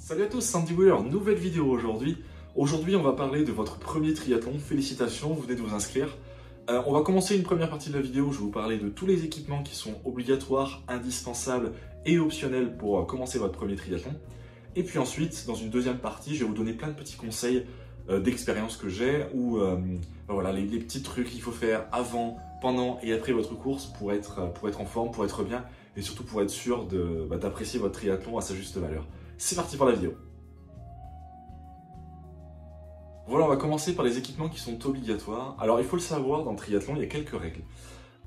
Salut à tous, Sandy Wheeler, nouvelle vidéo aujourd'hui. Aujourd'hui, on va parler de votre premier triathlon. Félicitations, vous venez de vous inscrire. On va commencer une première partie de la vidéo. Je vais vous parler de tous les équipements qui sont obligatoires, indispensables et optionnels pour commencer votre premier triathlon. Et puis ensuite, dans une deuxième partie, je vais vous donner plein de petits conseils d'expérience que j'ai ou voilà, les petits trucs qu'il faut faire avant, pendant et après votre course pour être en forme, pour être bien et surtout pour être sûr d'apprécier votre triathlon à sa juste valeur. C'est parti pour la vidéo. Voilà, on va commencer par les équipements qui sont obligatoires. Alors, il faut le savoir, dans le triathlon, il y a quelques règles.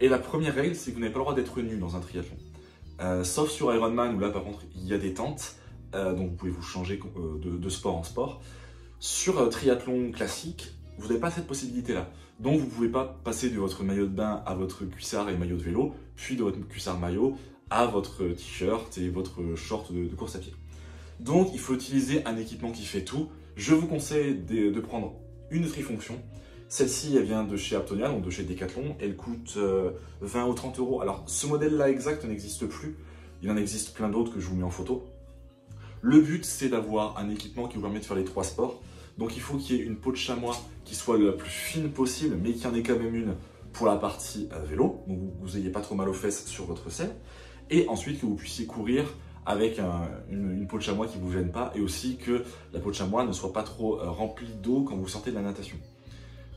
Et la première règle, c'est que vous n'avez pas le droit d'être nu dans un triathlon. Sauf sur Ironman, où là, par contre, il y a des tentes. Donc, vous pouvez vous changer de sport en sport. Sur triathlon classique, vous n'avez pas cette possibilité-là. Donc, vous ne pouvez pas passer de votre maillot de bain à votre cuissard et maillot de vélo, puis de votre cuissard maillot à votre t-shirt et votre short de course à pied. Donc, il faut utiliser un équipement qui fait tout. Je vous conseille de prendre une trifonction. Celle-ci, elle vient de chez Aptonia, donc de chez Decathlon. Elle coûte 20 ou 30 euros. Alors, ce modèle-là exact n'existe plus. Il en existe plein d'autres que je vous mets en photo. Le but, c'est d'avoir un équipement qui vous permet de faire les 3 sports. Donc, il faut qu'il y ait une peau de chamois qui soit la plus fine possible, mais qu'il y en ait quand même une pour la partie vélo. Donc, vous n'ayez pas trop mal aux fesses sur votre selle. Et ensuite, que vous puissiez courir avec une peau de chamois qui ne vous gêne pas et aussi que la peau de chamois ne soit pas trop remplie d'eau quand vous sortez de la natation.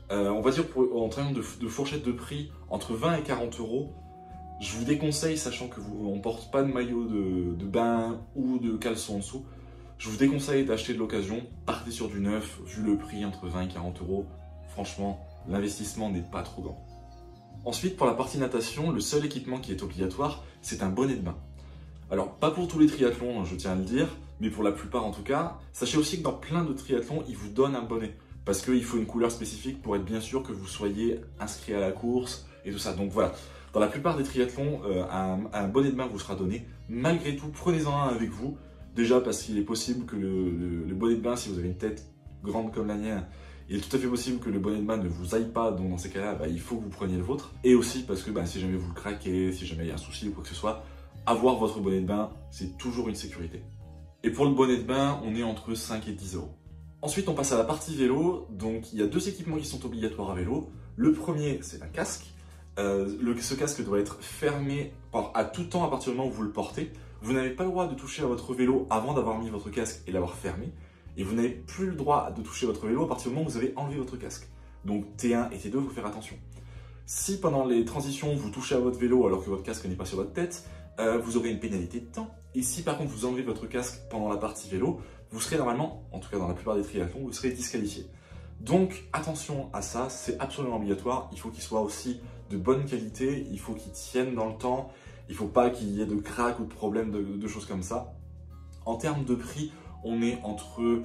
On va dire en termes de fourchette de prix, entre 20 et 40 euros, je vous déconseille, sachant que on ne porte pas de maillot de bain ou de caleçon en dessous, je vous déconseille d'acheter de l'occasion, partez sur du neuf, vu le prix entre 20 et 40 euros, franchement, l'investissement n'est pas trop grand. Ensuite, pour la partie natation, le seul équipement qui est obligatoire, c'est un bonnet de bain. Alors, pas pour tous les triathlons, je tiens à le dire, mais pour la plupart en tout cas. Sachez aussi que dans plein de triathlons, ils vous donnent un bonnet, parce qu'il faut une couleur spécifique pour être bien sûr que vous soyez inscrit à la course et tout ça. Donc voilà, dans la plupart des triathlons, un bonnet de bain vous sera donné. Malgré tout, prenez-en un avec vous. Déjà parce qu'il est possible que le bonnet de bain, si vous avez une tête grande comme la mienne, il est tout à fait possible que le bonnet de bain ne vous aille pas, donc dans ces cas-là, il faut que vous preniez le vôtre. Et aussi parce que si jamais vous le craquez, si jamais il y a un souci ou quoi que ce soit, avoir votre bonnet de bain, c'est toujours une sécurité. Et pour le bonnet de bain, on est entre 5 et 10 euros. Ensuite, on passe à la partie vélo. Donc, il y a 2 équipements qui sont obligatoires à vélo. Le premier, c'est un casque. Ce casque doit être fermé à tout temps à partir du moment où vous le portez. Vous n'avez pas le droit de toucher à votre vélo avant d'avoir mis votre casque et l'avoir fermé. Et vous n'avez plus le droit de toucher votre vélo à partir du moment où vous avez enlevé votre casque. Donc, T1 et T2, il faut faire attention. Si pendant les transitions, vous touchez à votre vélo alors que votre casque n'est pas sur votre tête, vous aurez une pénalité de temps. Et si par contre vous enlevez votre casque pendant la partie vélo, vous serez normalement, en tout cas dans la plupart des triathlons, vous serez disqualifié. Donc attention à ça, c'est absolument obligatoire. Il faut qu'il soit aussi de bonne qualité, il faut qu'il tienne dans le temps, il ne faut pas qu'il y ait de craques ou de problèmes de choses comme ça. En termes de prix, on est entre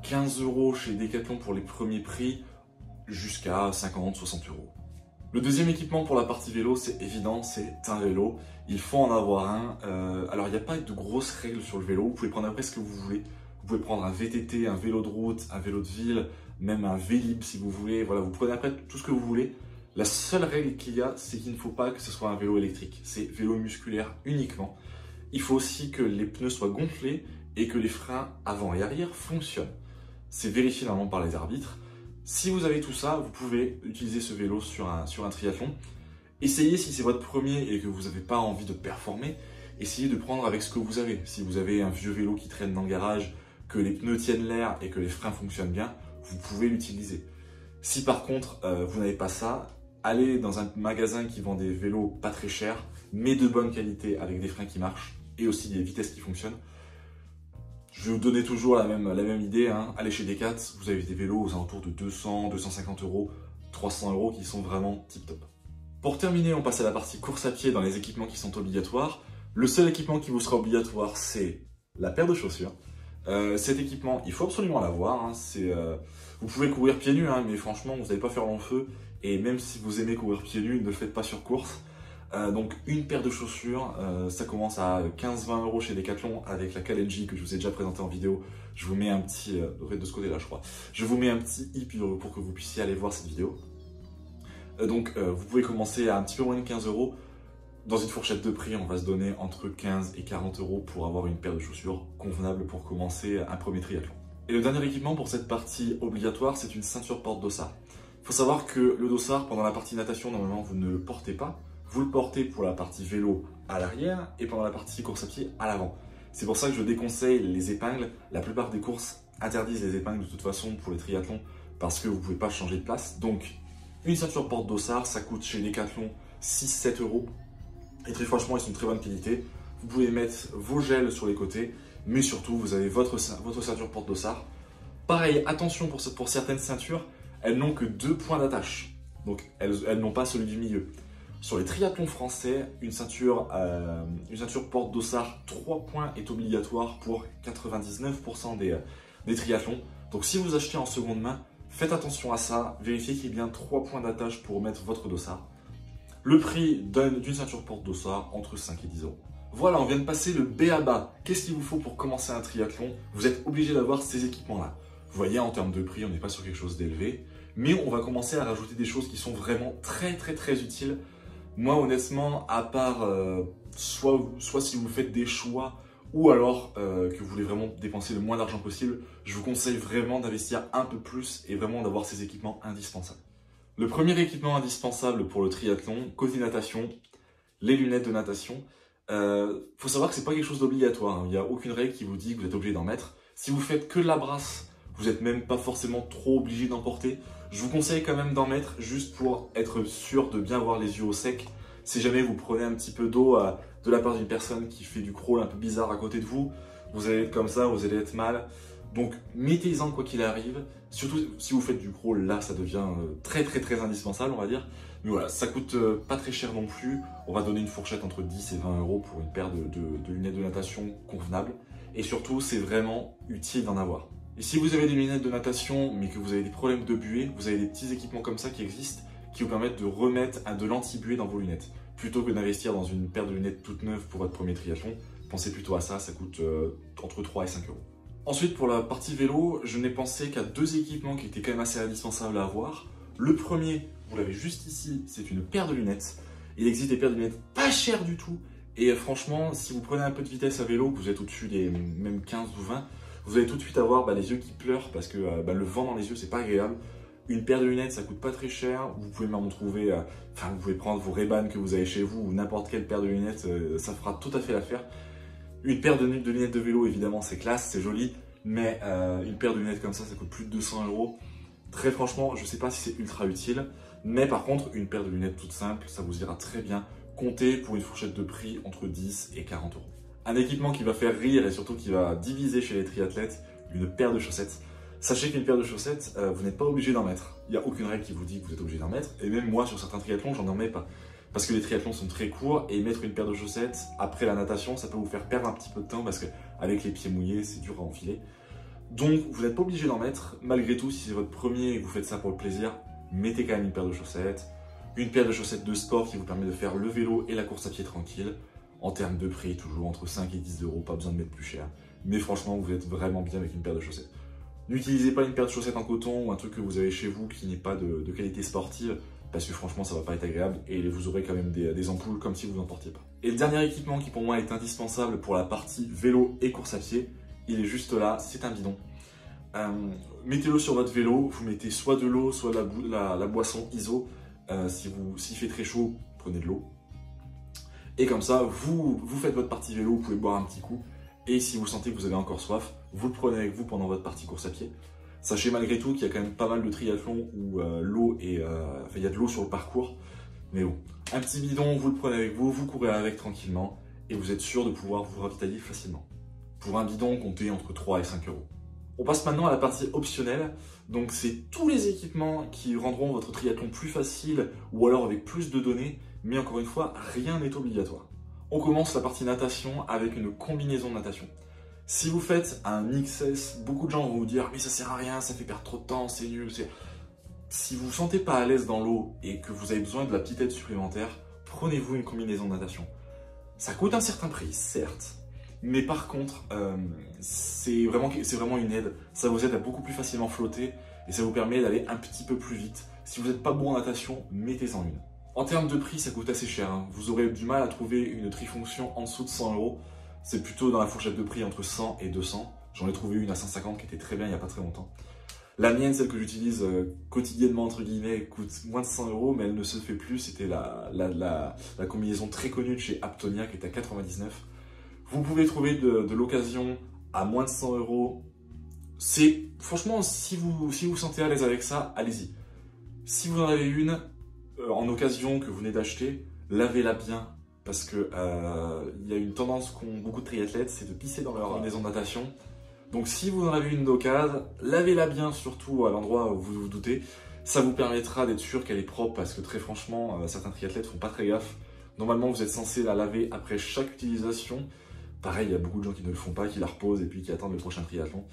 15 euros chez Decathlon pour les premiers prix jusqu'à 50-60 euros. Le deuxième équipement pour la partie vélo, c'est évident, c'est un vélo. Il faut en avoir un. Alors, il n'y a pas de grosses règles sur le vélo. Vous pouvez prendre après ce que vous voulez. Vous pouvez prendre un VTT, un vélo de route, un vélo de ville, même un Vélib si vous voulez. Voilà, vous prenez après tout ce que vous voulez. La seule règle qu'il y a, c'est qu'il ne faut pas que ce soit un vélo électrique. C'est vélo musculaire uniquement. Il faut aussi que les pneus soient gonflés et que les freins avant et arrière fonctionnent. C'est vérifié normalement par les arbitres. Si vous avez tout ça, vous pouvez utiliser ce vélo sur un triathlon. Essayez, si c'est votre premier et que vous n'avez pas envie de performer, essayez de prendre avec ce que vous avez. Si vous avez un vieux vélo qui traîne dans le garage, que les pneus tiennent l'air et que les freins fonctionnent bien, vous pouvez l'utiliser. Si par contre, vous n'avez pas ça, allez dans un magasin qui vend des vélos pas très chers, mais de bonne qualité, avec des freins qui marchent et aussi des vitesses qui fonctionnent. Je vais vous donner toujours la même idée, hein. Allez chez Decat, vous avez des vélos aux alentours de 200, 250 euros, 300 euros qui sont vraiment tip top. Pour terminer, on passe à la partie course à pied dans les équipements qui sont obligatoires. Le seul équipement qui vous sera obligatoire, c'est la paire de chaussures. Cet équipement, il faut absolument l'avoir. Hein. Vous pouvez courir pieds nus, hein, mais franchement, vous n'allez pas faire long feu. Et même si vous aimez courir pieds nus, ne le faites pas sur course. Donc une paire de chaussures, ça commence à 15-20 euros chez Decathlon avec la Kalenji que je vous ai déjà présenté en vidéo. Je vous mets un petit, de ce côté-là je crois, je vous mets un petit i pour que vous puissiez aller voir cette vidéo. Donc vous pouvez commencer à un petit peu moins de 15 euros. Dans une fourchette de prix, on va se donner entre 15 et 40 € pour avoir une paire de chaussures convenable pour commencer un premier triathlon. Et le dernier équipement pour cette partie obligatoire, c'est une ceinture porte-dossard. Il faut savoir que le dossard, pendant la partie natation, normalement, vous ne le portez pas. Vous le portez pour la partie vélo à l'arrière et pendant la partie course à pied à l'avant. C'est pour ça que je déconseille les épingles. La plupart des courses interdisent les épingles de toute façon pour les triathlons parce que vous ne pouvez pas changer de place. Donc, une ceinture porte-dossard, ça coûte chez Decathlon 6-7 €. Et très franchement, ils sont de très bonne qualité. Vous pouvez mettre vos gels sur les côtés, mais surtout, vous avez votre ceinture porte-dossard. Pareil, attention pour certaines ceintures, elles n'ont que 2 points d'attache. Donc, elles n'ont pas celui du milieu. Sur les triathlons français, une ceinture porte-dossard 3 points est obligatoire pour 99% des triathlons. Donc, si vous achetez en seconde main, faites attention à ça. Vérifiez qu'il y ait bien 3 points d'attache pour mettre votre dossard. Le prix d'une ceinture porte-dossard entre 5 et 10 €. Voilà, on vient de passer le b.a-ba. Qu'est-ce qu'il vous faut pour commencer un triathlon? Vous êtes obligé d'avoir ces équipements-là. Vous voyez, en termes de prix, on n'est pas sur quelque chose d'élevé. Mais on va commencer à rajouter des choses qui sont vraiment très utiles. Moi, honnêtement, à part soit si vous faites des choix ou alors que vous voulez vraiment dépenser le moins d'argent possible, je vous conseille vraiment d'investir un peu plus et vraiment d'avoir ces équipements indispensables. Le premier équipement indispensable pour le triathlon, côté natation, les lunettes de natation. Faut savoir que c'est pas quelque chose d'obligatoire, hein. Il n'y a aucune règle qui vous dit que vous êtes obligé d'en mettre. Si vous faites que de la brasse, vous n'êtes même pas forcément trop obligé d'en porter. Je vous conseille quand même d'en mettre juste pour être sûr de bien voir les yeux au sec. Si jamais vous prenez un petit peu d'eau de la part d'une personne qui fait du crawl un peu bizarre à côté de vous, vous allez être comme ça, vous allez être mal. Donc mettez-en quoi qu'il arrive. Surtout si vous faites du crawl, là ça devient très indispensable, on va dire. Mais voilà, ça coûte pas très cher non plus. On va donner une fourchette entre 10 et 20 € pour une paire de lunettes de natation convenables. Et surtout, c'est vraiment utile d'en avoir. Et si vous avez des lunettes de natation, mais que vous avez des problèmes de buée, vous avez des petits équipements comme ça qui existent, qui vous permettent de remettre de l'anti-buée dans vos lunettes. Plutôt que d'investir dans une paire de lunettes toute neuve pour votre premier triathlon, pensez plutôt à ça, ça coûte entre 3 et 5 €. Ensuite, pour la partie vélo, je n'ai pensé qu'à 2 équipements qui étaient quand même assez indispensables à avoir. Le premier, vous l'avez juste ici, c'est une paire de lunettes. Il existe des paires de lunettes pas chères du tout. Et franchement, si vous prenez un peu de vitesse à vélo, que vous êtes au-dessus des même 15 ou 20, vous allez tout de suite avoir les yeux qui pleurent parce que le vent dans les yeux, c'est pas agréable. Une paire de lunettes, ça coûte pas très cher. Vous pouvez même en trouver, vous pouvez prendre vos Ray-Ban que vous avez chez vous ou n'importe quelle paire de lunettes, ça fera tout à fait l'affaire. Une paire de lunettes de vélo, évidemment, c'est classe, c'est joli, mais une paire de lunettes comme ça coûte plus de 200 €. Très franchement, je sais pas si c'est ultra utile, mais par contre, une paire de lunettes toute simple, ça vous ira très bien. Comptez pour une fourchette de prix entre 10 et 40 €. Un équipement qui va faire rire et surtout qui va diviser chez les triathlètes, une paire de chaussettes. Sachez qu'une paire de chaussettes, vous n'êtes pas obligé d'en mettre. Il n'y a aucune règle qui vous dit que vous êtes obligé d'en mettre. Et même moi, sur certains triathlons, j'en mets pas. Parce que les triathlons sont très courts et mettre une paire de chaussettes après la natation, ça peut vous faire perdre un petit peu de temps parce qu'avec les pieds mouillés, c'est dur à enfiler. Donc, vous n'êtes pas obligé d'en mettre. Malgré tout, si c'est votre premier et que vous faites ça pour le plaisir, mettez quand même une paire de chaussettes. Une paire de chaussettes de sport qui vous permet de faire le vélo et la course à pied tranquille. En termes de prix, toujours entre 5 et 10 €, pas besoin de mettre plus cher. Mais franchement, vous êtes vraiment bien avec une paire de chaussettes. N'utilisez pas une paire de chaussettes en coton ou un truc que vous avez chez vous qui n'est pas de qualité sportive, parce que franchement, ça va pas être agréable et vous aurez quand même des ampoules comme si vous n'en portiez pas. Et le dernier équipement qui pour moi est indispensable pour la partie vélo et course à pied, il est juste là, c'est un bidon. Mettez-le sur votre vélo, vous mettez soit de l'eau, soit la boisson ISO. S'il fait très chaud, prenez de l'eau. Et comme ça, vous faites votre partie vélo, vous pouvez boire un petit coup. Et si vous sentez que vous avez encore soif, vous le prenez avec vous pendant votre partie course à pied. Sachez malgré tout qu'il y a quand même pas mal de triathlons où il y a de l'eau sur le parcours. Mais bon, un petit bidon, vous le prenez avec vous, vous courez avec tranquillement et vous êtes sûr de pouvoir vous ravitailler facilement. Pour un bidon, comptez entre 3 et 5 €. On passe maintenant à la partie optionnelle. Donc c'est tous les équipements qui rendront votre triathlon plus facile ou alors avec plus de données. Mais encore une fois, rien n'est obligatoire. On commence la partie natation avec une combinaison de natation. Si vous faites un XS, beaucoup de gens vont vous dire « mais ça sert à rien, ça fait perdre trop de temps, c'est nul ». Si vous ne vous sentez pas à l'aise dans l'eau et que vous avez besoin de la petite aide supplémentaire, prenez-vous une combinaison de natation. Ça coûte un certain prix, certes, mais par contre, c'est vraiment une aide. Ça vous aide à beaucoup plus facilement flotter et ça vous permet d'aller un petit peu plus vite. Si vous n'êtes pas bon en natation, mettez-en une. En termes de prix, ça coûte assez cher, hein. Vous aurez du mal à trouver une trifonction en dessous de 100 euros. C'est plutôt dans la fourchette de prix entre 100 et 200. J'en ai trouvé une à 150 qui était très bien il n'y a pas très longtemps. La mienne, celle que j'utilise quotidiennement, entre guillemets, coûte moins de 100 euros, mais elle ne se fait plus. C'était la combinaison très connue de chez Aptonia qui était à 99. Vous pouvez trouver de l'occasion à moins de 100 euros. Franchement, si vous vous sentez à l'aise avec ça, allez-y. Si vous en avez une en occasion que vous venez d'acheter, lavez-la bien. Parce que y a une tendance qu'ont beaucoup de triathlètes, c'est de pisser dans leur maison de natation. Donc si vous en avez une d'occasion, lavez-la bien, surtout à l'endroit où vous vous doutez. Ça vous permettra d'être sûr qu'elle est propre, parce que très franchement, certains triathlètes font pas très gaffe. Normalement, vous êtes censé la laver après chaque utilisation. Pareil, il y a beaucoup de gens qui ne le font pas, qui la reposent et puis qui attendent le prochain triathlon.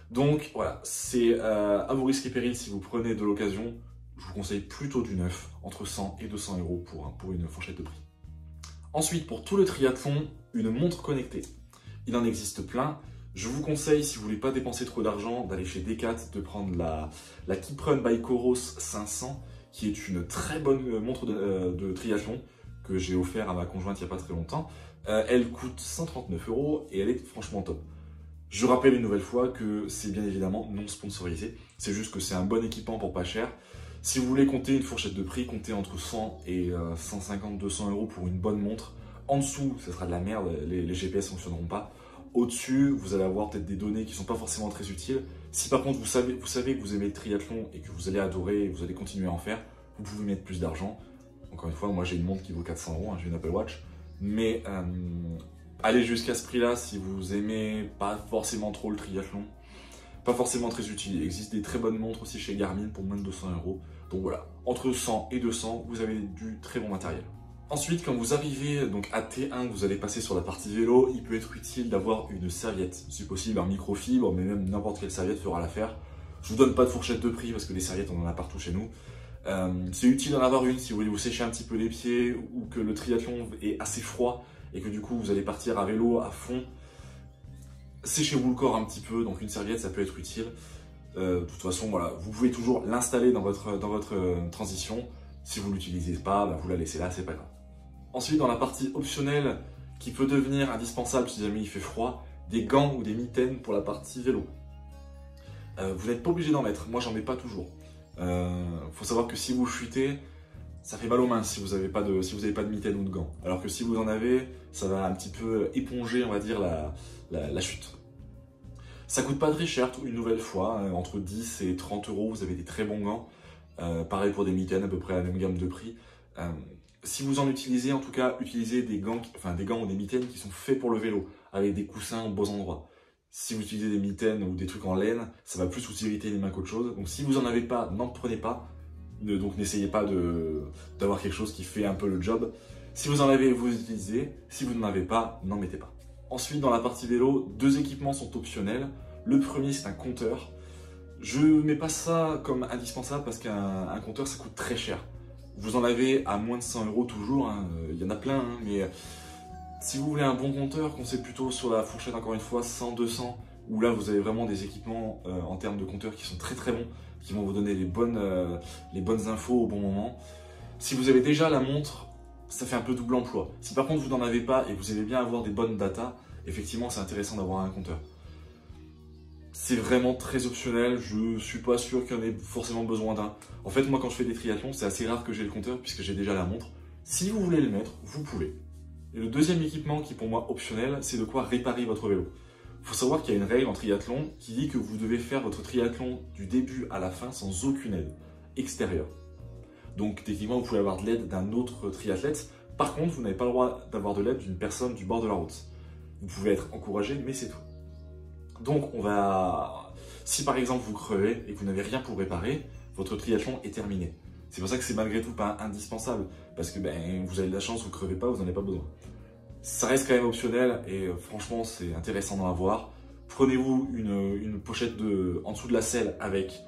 Donc voilà, c'est à vos risques et périls si vous prenez de l'occasion. Je vous conseille plutôt du neuf, entre 100 et 200 euros pour une fourchette de prix. Ensuite, pour tout le triathlon, une montre connectée. Il en existe plein. Je vous conseille, si vous ne voulez pas dépenser trop d'argent, d'aller chez Decat, de prendre la Keeprun by Coros 500, qui est une très bonne montre de triathlon que j'ai offert à ma conjointe il n'y a pas très longtemps. Elle coûte 139 euros et elle est franchement top. Je rappelle une nouvelle fois que c'est bien évidemment non sponsorisé. C'est juste que c'est un bon équipement pour pas cher. Si vous voulez compter une fourchette de prix, comptez entre 100 et 150-200 euros pour une bonne montre. En dessous, ce sera de la merde, les GPS ne fonctionneront pas. Au-dessus, vous allez avoir peut-être des données qui ne sont pas forcément très utiles. Si par contre vous savez que vous aimez le triathlon et que vous allez adorer et que vous allez continuer à en faire, vous pouvez mettre plus d'argent. Encore une fois, moi j'ai une montre qui vaut 400 euros, hein, j'ai une Apple Watch. Mais allez jusqu'à ce prix-là si vous aimez pas forcément trop le triathlon. Pas forcément très utile. Il existe des très bonnes montres aussi chez Garmin pour moins de 200 euros. Donc voilà, entre 100 et 200, vous avez du très bon matériel. Ensuite, quand vous arrivez donc à T1, vous allez passer sur la partie vélo, il peut être utile d'avoir une serviette. Si possible, en microfibre, mais même n'importe quelle serviette fera l'affaire. Je vous donne pas de fourchette de prix parce que des serviettes, on en a partout chez nous. C'est utile d'en avoir une si vous voulez vous sécher un petit peu les pieds ou que le triathlon est assez froid et que du coup vous allez partir à vélo à fond. Séchez-vous le corps un petit peu, donc une serviette ça peut être utile. De toute façon, voilà, vous pouvez toujours l'installer dans votre transition. Si vous ne l'utilisez pas, bah, vous la laissez là, c'est pas grave. Ensuite, dans la partie optionnelle qui peut devenir indispensable si jamais il fait froid, des gants ou des mitaines pour la partie vélo. Vous n'êtes pas obligé d'en mettre, moi j'en mets pas toujours. Faut savoir que si vous chutez, ça fait mal aux mains si vous n'avez pas de mitaine ou de gants. Alors que si vous en avez, ça va un petit peu éponger, on va dire, la chute. Ça coûte pas très cher, une nouvelle fois, entre 10 et 30 euros, vous avez des très bons gants. Pareil pour des mitaines, à peu près à la même gamme de prix. Si vous en utilisez, en tout cas, utilisez des gants ou des mitaines qui sont faits pour le vélo, avec des coussins aux beaux endroits. Si vous utilisez des mitaines ou des trucs en laine, ça va plus vous irriter les mains qu'autre chose. Donc si vous n'en avez pas, n'en prenez pas. Donc n'essayez pas d'avoir quelque chose qui fait un peu le job. Si vous en avez, vous utilisez. Si vous n'en avez pas, n'en mettez pas. Ensuite, dans la partie vélo, deux équipements sont optionnels. Le premier, c'est un compteur. Je ne mets pas ça comme indispensable parce qu'un compteur, ça coûte très cher. Vous en avez à moins de 100 euros toujours, hein. Il y en a plein, hein, mais si vous voulez un bon compteur, qu'on sait plutôt sur la fourchette, encore une fois, 100-200, où là vous avez vraiment des équipements en termes de compteurs qui sont très très bons, qui vont vous donner les bonnes infos au bon moment. Si vous avez déjà la montre, ça fait un peu double emploi. Si par contre vous n'en avez pas et que vous aimez bien avoir des bonnes datas, effectivement c'est intéressant d'avoir un compteur. C'est vraiment très optionnel, je suis pas sûr qu'il y en ait forcément besoin d'un. En fait, moi quand je fais des triathlons, c'est assez rare que j'ai le compteur puisque j'ai déjà la montre. Si vous voulez le mettre, vous pouvez. Et le deuxième équipement qui est pour moi optionnel, c'est de quoi réparer votre vélo. Il faut savoir qu'il y a une règle en triathlon qui dit que vous devez faire votre triathlon du début à la fin sans aucune aide extérieure. Donc techniquement, vous pouvez avoir de l'aide d'un autre triathlète. Par contre, vous n'avez pas le droit d'avoir de l'aide d'une personne du bord de la route. Vous pouvez être encouragé, mais c'est tout. Donc si par exemple vous crevez et que vous n'avez rien pour réparer, votre triathlon est terminé. C'est pour ça que c'est malgré tout pas indispensable, parce que vous avez de la chance, vous ne crevez pas, vous n'en avez pas besoin. Ça reste quand même optionnel et franchement c'est intéressant d'en avoir. Prenez-vous une pochette en dessous de la selle avec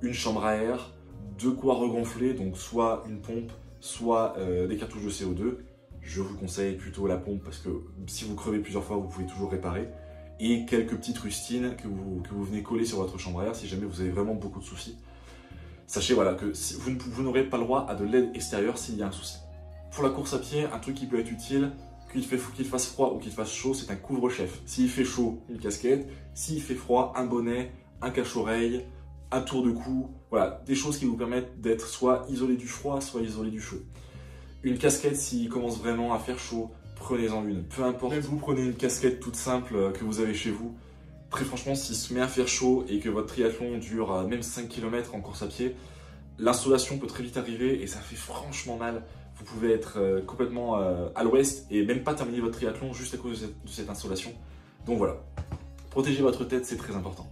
une chambre à air, de quoi regonfler, donc soit une pompe, soit des cartouches de CO2. Je vous conseille plutôt la pompe parce que si vous crevez plusieurs fois, vous pouvez toujours réparer. Et quelques petites rustines que vous venez coller sur votre chambre à air si jamais vous avez vraiment beaucoup de soucis. Sachez voilà, que vous n'aurez pas le droit à de l'aide extérieure s'il y a un souci. pour la course à pied, un truc qui peut être utile, qu'il fasse froid ou qu'il fasse chaud, c'est un couvre-chef. S'il fait chaud, une casquette. S'il fait froid, un bonnet, un cache-oreille, un tour de cou. Voilà, des choses qui vous permettent d'être soit isolé du froid, soit isolé du chaud. Une casquette, s'il commence vraiment à faire chaud, prenez-en une. Peu importe, vous prenez une casquette toute simple que vous avez chez vous. Très franchement, s'il se met à faire chaud et que votre triathlon dure même 5 km en course à pied, l'insolation peut très vite arriver et ça fait franchement mal. Vous pouvez être complètement à l'ouest et même pas terminer votre triathlon juste à cause de cette insolation. Donc voilà, protéger votre tête, c'est très important.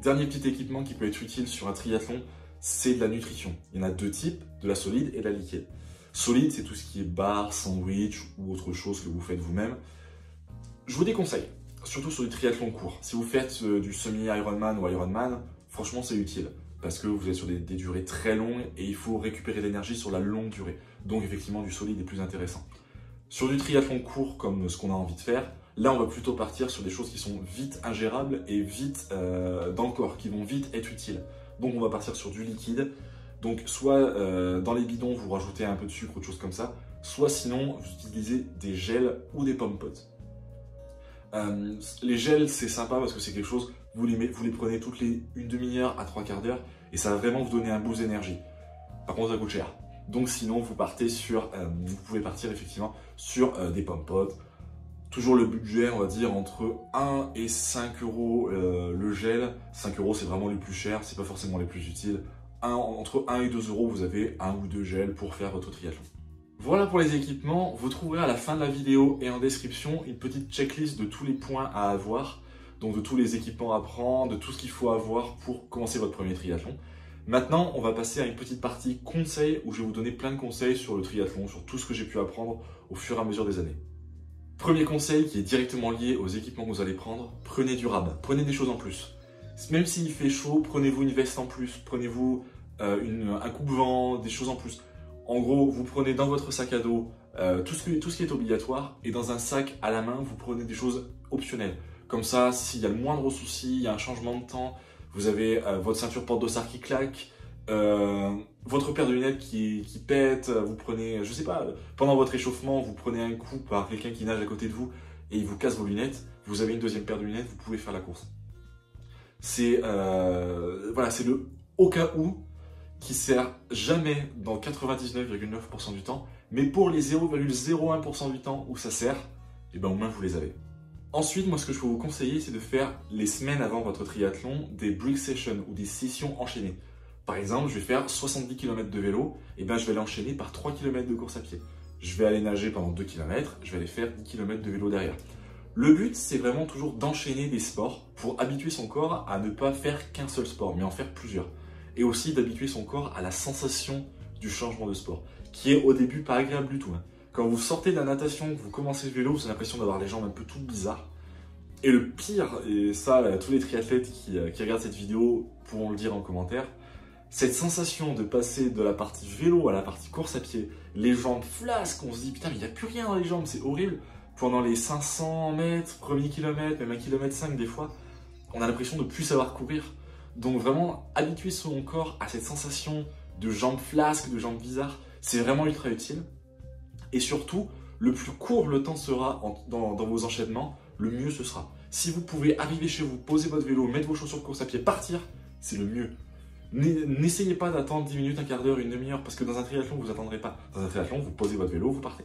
Dernier petit équipement qui peut être utile sur un triathlon, c'est de la nutrition. Il y en a deux types, de la solide et de la liquide. Solide, c'est tout ce qui est bar, sandwich ou autre chose que vous faites vous-même. Je vous déconseille, surtout sur du triathlon court. Si vous faites du semi-Ironman ou Ironman, franchement c'est utile parce que vous êtes sur des durées très longues et il faut récupérer de l'énergie sur la longue durée. Donc effectivement, du solide est plus intéressant. Sur du triathlon court comme ce qu'on a envie de faire, là on va plutôt partir sur des choses qui sont vite ingérables et vite dans le corps, qui vont vite être utiles. Donc on va partir sur du liquide. Donc soit dans les bidons, vous rajoutez un peu de sucre ou de choses comme ça, soit sinon, vous utilisez des gels ou des pommes potes. Les gels, c'est sympa parce que c'est quelque chose, vous les prenez toutes les une demi-heure à 3/4 d'heure et ça va vraiment vous donner un boost d'énergie. Par contre, ça coûte cher. Donc sinon, vous pouvez partir effectivement sur des pommes potes. Toujours le budget, on va dire, entre 1 et 5 euros le gel. 5 euros, c'est vraiment les plus chers, c'est pas forcément les plus utiles. Entre 1 et 2 euros, vous avez 1 ou 2 gels pour faire votre triathlon. Voilà pour les équipements. Vous trouverez à la fin de la vidéo et en description une petite checklist de tous les points à avoir, donc de tous les équipements à prendre, de tout ce qu'il faut avoir pour commencer votre premier triathlon. Maintenant, on va passer à une petite partie conseils où je vais vous donner plein de conseils sur le triathlon, sur tout ce que j'ai pu apprendre au fur et à mesure des années. Premier conseil qui est directement lié aux équipements que vous allez prendre, prenez du rab, prenez des choses en plus. Même s'il fait chaud, prenez-vous une veste en plus, prenez-vous un coupe-vent, des choses en plus. En gros, vous prenez dans votre sac à dos tout ce qui est obligatoire et dans un sac à la main, vous prenez des choses optionnelles. Comme ça, s'il y a le moindre souci, il y a un changement de temps, vous avez votre ceinture porte-dossard qui claque, votre paire de lunettes qui pète, vous prenez, je sais pas, pendant votre échauffement, vous prenez un coup par quelqu'un qui nage à côté de vous et il vous casse vos lunettes, vous avez une deuxième paire de lunettes, vous pouvez faire la course. C'est voilà, c'est le au cas où qui sert jamais dans 99,9% du temps, mais pour les 0,01% du temps où ça sert, et ben au moins vous les avez. Ensuite, moi ce que je peux vous conseiller, c'est de faire les semaines avant votre triathlon des break sessions ou des sessions enchaînées. Par exemple, je vais faire 70 km de vélo, et ben je vais l'enchaîner par 3 km de course à pied. Je vais aller nager pendant 2 km, je vais aller faire 10 km de vélo derrière. Le but, c'est vraiment toujours d'enchaîner des sports pour habituer son corps à ne pas faire qu'un seul sport, mais en faire plusieurs. Et aussi d'habituer son corps à la sensation du changement de sport, qui est au début pas agréable du tout. Quand vous sortez de la natation, que vous commencez le vélo, vous avez l'impression d'avoir les jambes un peu toutes bizarres. Et le pire, et ça, là, tous les triathlètes qui regardent cette vidéo pourront le dire en commentaire, cette sensation de passer de la partie vélo à la partie course à pied, les jambes flasques, on se dit putain mais il n'y a plus rien dans les jambes, c'est horrible. Pendant les 500 mètres, premier kilomètre, même 1,5 km des fois, on a l'impression de ne plus savoir courir. Donc vraiment, habituer son corps à cette sensation de jambes flasques, de jambes bizarres, c'est vraiment ultra utile. Et surtout, le plus court le temps sera dans vos enchaînements, le mieux ce sera. Si vous pouvez arriver chez vous, poser votre vélo, mettre vos chaussures de course à pied, partir, c'est le mieux. N'essayez pas d'attendre 10 minutes, un quart d'heure, une demi-heure, parce que dans un triathlon, vous n'attendrez pas. Dans un triathlon, vous posez votre vélo, vous partez.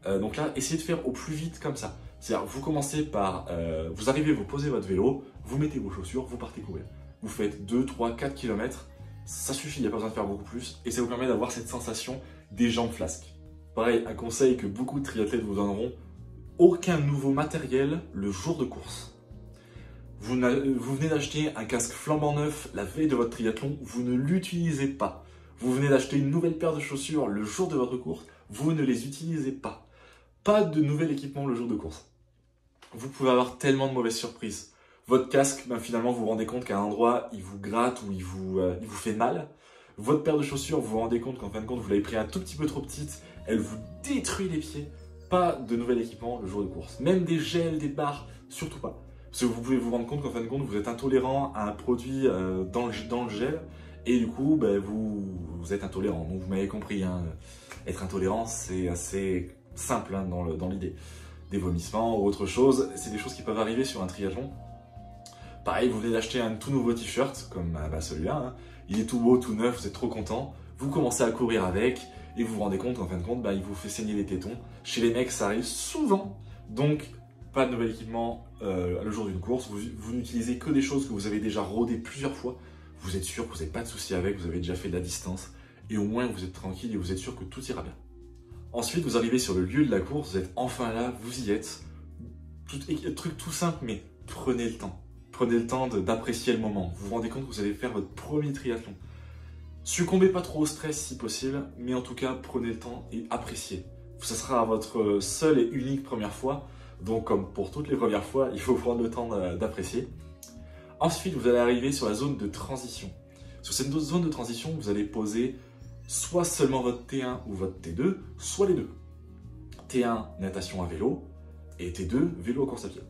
Donc là, essayez de faire au plus vite comme ça. C'est-à-dire, vous commencez par, vous arrivez, vous posez votre vélo, vous mettez vos chaussures, vous partez courir. Vous faites 2, 3, 4 km, ça suffit, il n'y a pas besoin de faire beaucoup plus, et ça vous permet d'avoir cette sensation des jambes flasques. Pareil, un conseil que beaucoup de triathlètes vous donneront, aucun nouveau matériel le jour de course. Vous venez d'acheter un casque flambant neuf la veille de votre triathlon, vous ne l'utilisez pas. Vous venez d'acheter une nouvelle paire de chaussures le jour de votre course, vous ne les utilisez pas. Pas de nouvel équipement le jour de course. Vous pouvez avoir tellement de mauvaises surprises. Votre casque, finalement, vous vous rendez compte qu'à un endroit, il vous gratte ou il vous fait mal. Votre paire de chaussures, vous vous rendez compte qu'en fin de compte, vous l'avez pris un tout petit peu trop petite, elle vous détruit les pieds. Pas de nouvel équipement le jour de course. Même des gels, des barres, surtout pas. Parce que vous pouvez vous rendre compte qu'en fin de compte, vous êtes intolérant à un produit dans le gel, et du coup, vous êtes intolérant. Donc vous m'avez compris, hein. être intolérant, c'est assez simple hein, dans l'idée. Des vomissements ou autre chose, c'est des choses qui peuvent arriver sur un triathlon. Pareil, vous venez d'acheter un tout nouveau t-shirt, comme celui-là, hein. Il est tout beau, tout neuf, vous êtes trop content, vous commencez à courir avec, et vous vous rendez compte qu'en fin de compte, il vous fait saigner les tétons. Chez les mecs, ça arrive souvent, donc pas de nouvel équipement le jour d'une course, vous n'utilisez que des choses que vous avez déjà rodées plusieurs fois, vous êtes sûr que vous n'avez pas de soucis avec, vous avez déjà fait de la distance, et au moins vous êtes tranquille et vous êtes sûr que tout ira bien. Ensuite, vous arrivez sur le lieu de la course, vous êtes enfin là, vous y êtes. Truc tout simple, mais prenez le temps. Prenez le temps d'apprécier le moment. Vous vous rendez compte que vous allez faire votre premier triathlon. Succombez pas trop au stress si possible, mais en tout cas, prenez le temps et appréciez. Ça sera votre seule et unique première fois, donc comme pour toutes les premières fois, il faut prendre le temps d'apprécier. Ensuite, vous allez arriver sur la zone de transition. Sur cette zone de transition, vous allez poser soit seulement votre T1 ou votre T2, soit les deux. T1, natation à vélo, et T2, vélo à course à pied.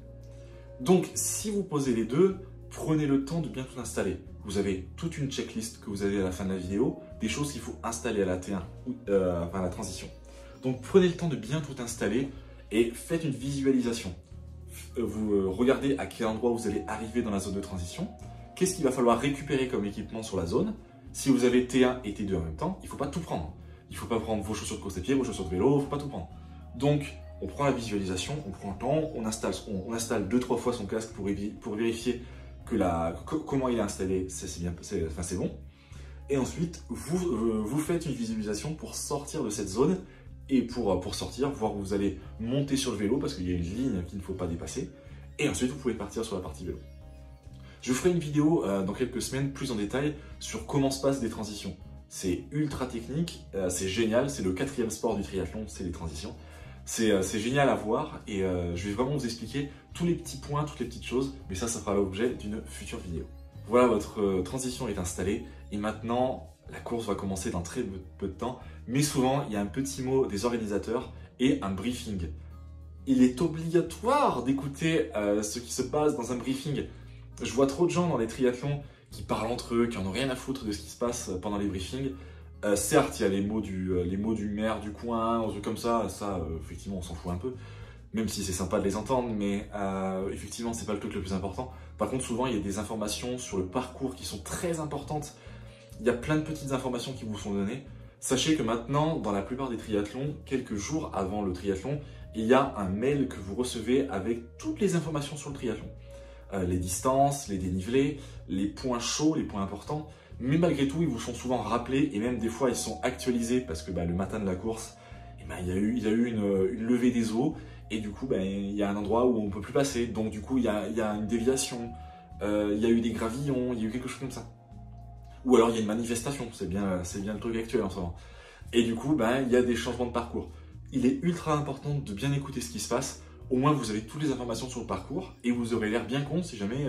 Donc, si vous posez les deux, prenez le temps de bien tout installer. Vous avez toute une checklist que vous avez à la fin de la vidéo, des choses qu'il faut installer à la T1, à la transition. Donc, prenez le temps de bien tout installer et faites une visualisation. Vous regardez à quel endroit vous allez arriver dans la zone de transition, qu'est-ce qu'il va falloir récupérer comme équipement sur la zone. Si vous avez T1 et T2 en même temps, il ne faut pas tout prendre. Il ne faut pas prendre vos chaussures de course à pied, vos chaussures de vélo, il ne faut pas tout prendre. Donc, on prend la visualisation, on prend le temps, on installe 2-3 fois son casque pour vérifier que comment il est installé, c'est bon. Et ensuite, vous faites une visualisation pour sortir de cette zone et pour sortir, voir où vous allez monter sur le vélo parce qu'il y a une ligne qu'il ne faut pas dépasser. Et ensuite, vous pouvez partir sur la partie vélo. Je ferai une vidéo dans quelques semaines plus en détail sur comment se passent des transitions. C'est ultra technique, c'est génial, c'est le 4e sport du triathlon, c'est les transitions. C'est génial à voir et je vais vraiment vous expliquer tous les petits points, toutes les petites choses, mais ça fera l'objet d'une future vidéo. Voilà, votre transition est installée et maintenant la course va commencer dans très peu de temps, mais souvent il y a un petit mot des organisateurs et un briefing. Il est obligatoire d'écouter ce qui se passe dans un briefing. Je vois trop de gens dans les triathlons qui parlent entre eux, qui en ont rien à foutre de ce qui se passe pendant les briefings. Certes, il y a les mots du maire du coin, des trucs comme ça, effectivement, on s'en fout un peu, même si c'est sympa de les entendre, mais effectivement, c'est pas le truc le plus important. Par contre, souvent, il y a des informations sur le parcours qui sont très importantes. Il y a plein de petites informations qui vous sont données. Sachez que maintenant, dans la plupart des triathlons, quelques jours avant le triathlon, il y a un mail que vous recevez avec toutes les informations sur le triathlon. Les distances, les dénivelés, les points chauds, les points importants. Mais malgré tout, ils vous sont souvent rappelés et même des fois, ils sont actualisés parce que le matin de la course, il y a eu une levée des eaux et du coup, il y a un endroit où on ne peut plus passer. Donc du coup, il y a une déviation, il y a eu des gravillons, il y a eu quelque chose comme ça. Ou alors, il y a une manifestation, c'est bien le truc actuel en ce moment. Et du coup, il y a des changements de parcours. Il est ultra important de bien écouter ce qui se passe. Au moins, vous avez toutes les informations sur le parcours et vous aurez l'air bien con si jamais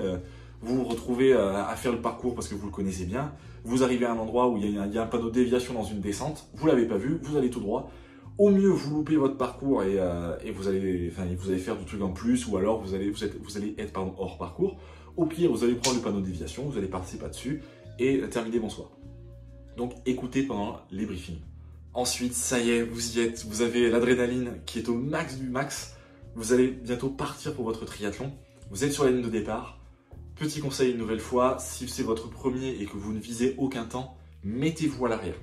vous vous retrouvez à faire le parcours parce que vous le connaissez bien. Vous arrivez à un endroit où il y a un panneau de déviation dans une descente, vous ne l'avez pas vu, vous allez tout droit. Au mieux, vous loupez votre parcours et vous allez faire du truc en plus ou alors vous allez être hors parcours. Au pire, vous allez prendre le panneau de déviation, vous allez passer pas dessus et terminer bonsoir. Donc, écoutez pendant les briefings. Ensuite, ça y est, vous y êtes, vous avez l'adrénaline qui est au max du max. Vous allez bientôt partir pour votre triathlon. Vous êtes sur la ligne de départ. Petit conseil une nouvelle fois, si c'est votre premier et que vous ne visez aucun temps, mettez-vous à l'arrière.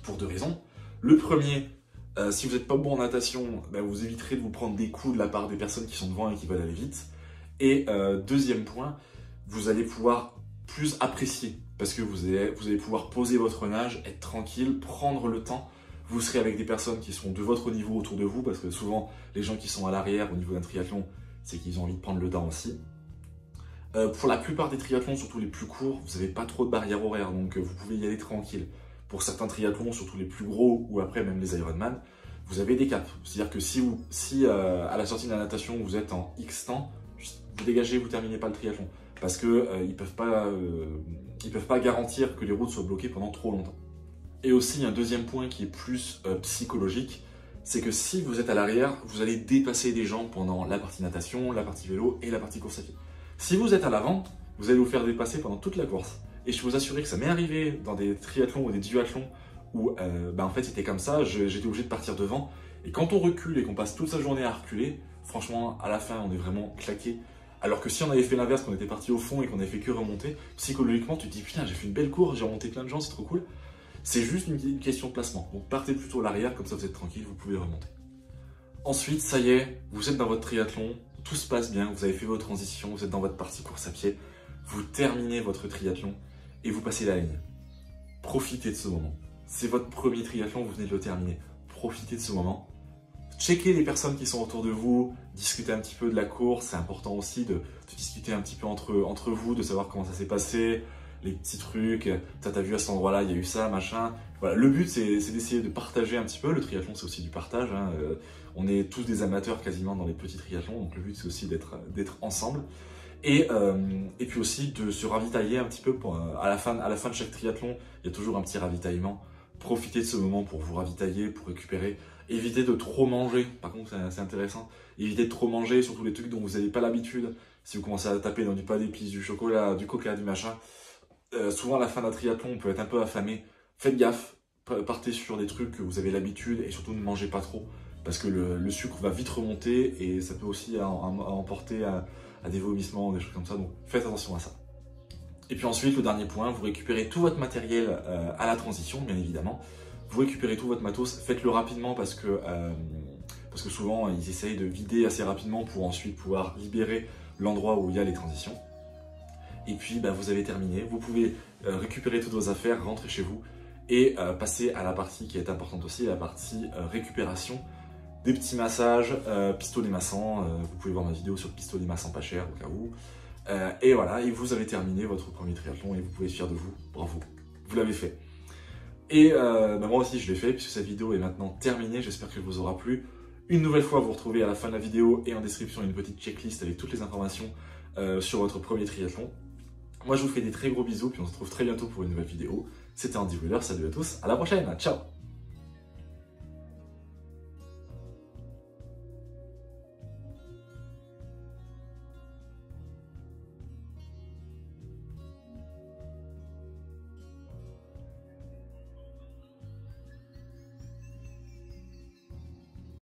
Pour 2 raisons. Le premier, si vous n'êtes pas bon en natation, vous éviterez de vous prendre des coups de la part des personnes qui sont devant et qui veulent aller vite. Et deuxième point, vous allez pouvoir plus apprécier parce que vous allez pouvoir poser votre nage, être tranquille, prendre le temps. Vous serez avec des personnes qui seront de votre niveau autour de vous parce que souvent, les gens qui sont à l'arrière au niveau d'un triathlon, c'est qu'ils ont envie de prendre le temps aussi. Pour la plupart des triathlons, surtout les plus courts, vous n'avez pas trop de barrières horaires, donc vous pouvez y aller tranquille. Pour certains triathlons, surtout les plus gros ou après même les Ironman, vous avez des caps. C'est-à-dire que si à la sortie de la natation, vous êtes en X temps, vous dégagez, vous ne terminez pas le triathlon. Parce qu'ils ne peuvent pas garantir que les routes soient bloquées pendant trop longtemps. Et aussi, un deuxième point qui est plus psychologique, c'est que si vous êtes à l'arrière, vous allez dépasser des gens pendant la partie natation, la partie vélo et la partie course à pied. Si vous êtes à l'avant, vous allez vous faire dépasser pendant toute la course. Et je peux vous assurer que ça m'est arrivé dans des triathlons ou des duathlons où en fait c'était comme ça, j'étais obligé de partir devant. Et quand on recule et qu'on passe toute sa journée à reculer, franchement, à la fin, on est vraiment claqué. Alors que si on avait fait l'inverse, qu'on était parti au fond et qu'on avait fait que remonter, psychologiquement, tu te dis putain, j'ai fait une belle course, j'ai remonté plein de gens, c'est trop cool. C'est juste une question de placement. Donc partez plutôt à l'arrière, comme ça vous êtes tranquille, vous pouvez remonter. Ensuite, ça y est, vous êtes dans votre triathlon, tout se passe bien, vous avez fait vos transitions, vous êtes dans votre partie course à pied, vous terminez votre triathlon et vous passez la ligne. Profitez de ce moment. C'est votre premier triathlon, vous venez de le terminer. Profitez de ce moment. Checkez les personnes qui sont autour de vous, discutez un petit peu de la course, c'est important aussi de discuter un petit peu entre vous, de savoir comment ça s'est passé, les petits trucs, t'as vu à cet endroit-là, il y a eu ça, machin. Voilà, le but c'est d'essayer de partager un petit peu, le triathlon c'est aussi du partage, hein. On est tous des amateurs quasiment dans les petits triathlons, donc le but c'est aussi d'être ensemble. Et puis aussi de se ravitailler un petit peu à la fin de chaque triathlon, il y a toujours un petit ravitaillement. Profitez de ce moment pour vous ravitailler, pour récupérer. Évitez de trop manger, par contre c'est intéressant. Évitez de trop manger, surtout les trucs dont vous n'avez pas l'habitude. Si vous commencez à taper dans du pain d'épices, du chocolat, du coca, du machin, souvent à la fin d'un triathlon on peut être un peu affamé. Faites gaffe, partez sur des trucs que vous avez l'habitude et surtout ne mangez pas trop. Parce que le sucre va vite remonter et ça peut aussi emporter à des vomissements, des choses comme ça. Donc faites attention à ça. Et puis ensuite, le dernier point, vous récupérez tout votre matériel à la transition, bien évidemment. Vous récupérez tout votre matos, faites-le rapidement parce que souvent, ils essayent de vider assez rapidement pour ensuite pouvoir libérer l'endroit où il y a les transitions. Et puis, vous avez terminé. Vous pouvez récupérer toutes vos affaires, rentrer chez vous et passer à la partie qui est importante aussi, la partie récupération. Des petits massages, pistolets massants, vous pouvez voir ma vidéo sur le pistolet massant pas cher au cas où. Et voilà, et vous avez terminé votre premier triathlon et vous pouvez être fier de vous, bravo, vous l'avez fait. Et moi aussi je l'ai fait puisque cette vidéo est maintenant terminée, j'espère qu'elle vous aura plu. Une nouvelle fois, vous retrouvez à la fin de la vidéo et en description une petite checklist avec toutes les informations sur votre premier triathlon. Moi je vous fais des très gros bisous, puis on se retrouve très bientôt pour une nouvelle vidéo. C'était Andy Wheeler, salut à tous, à la prochaine, ciao!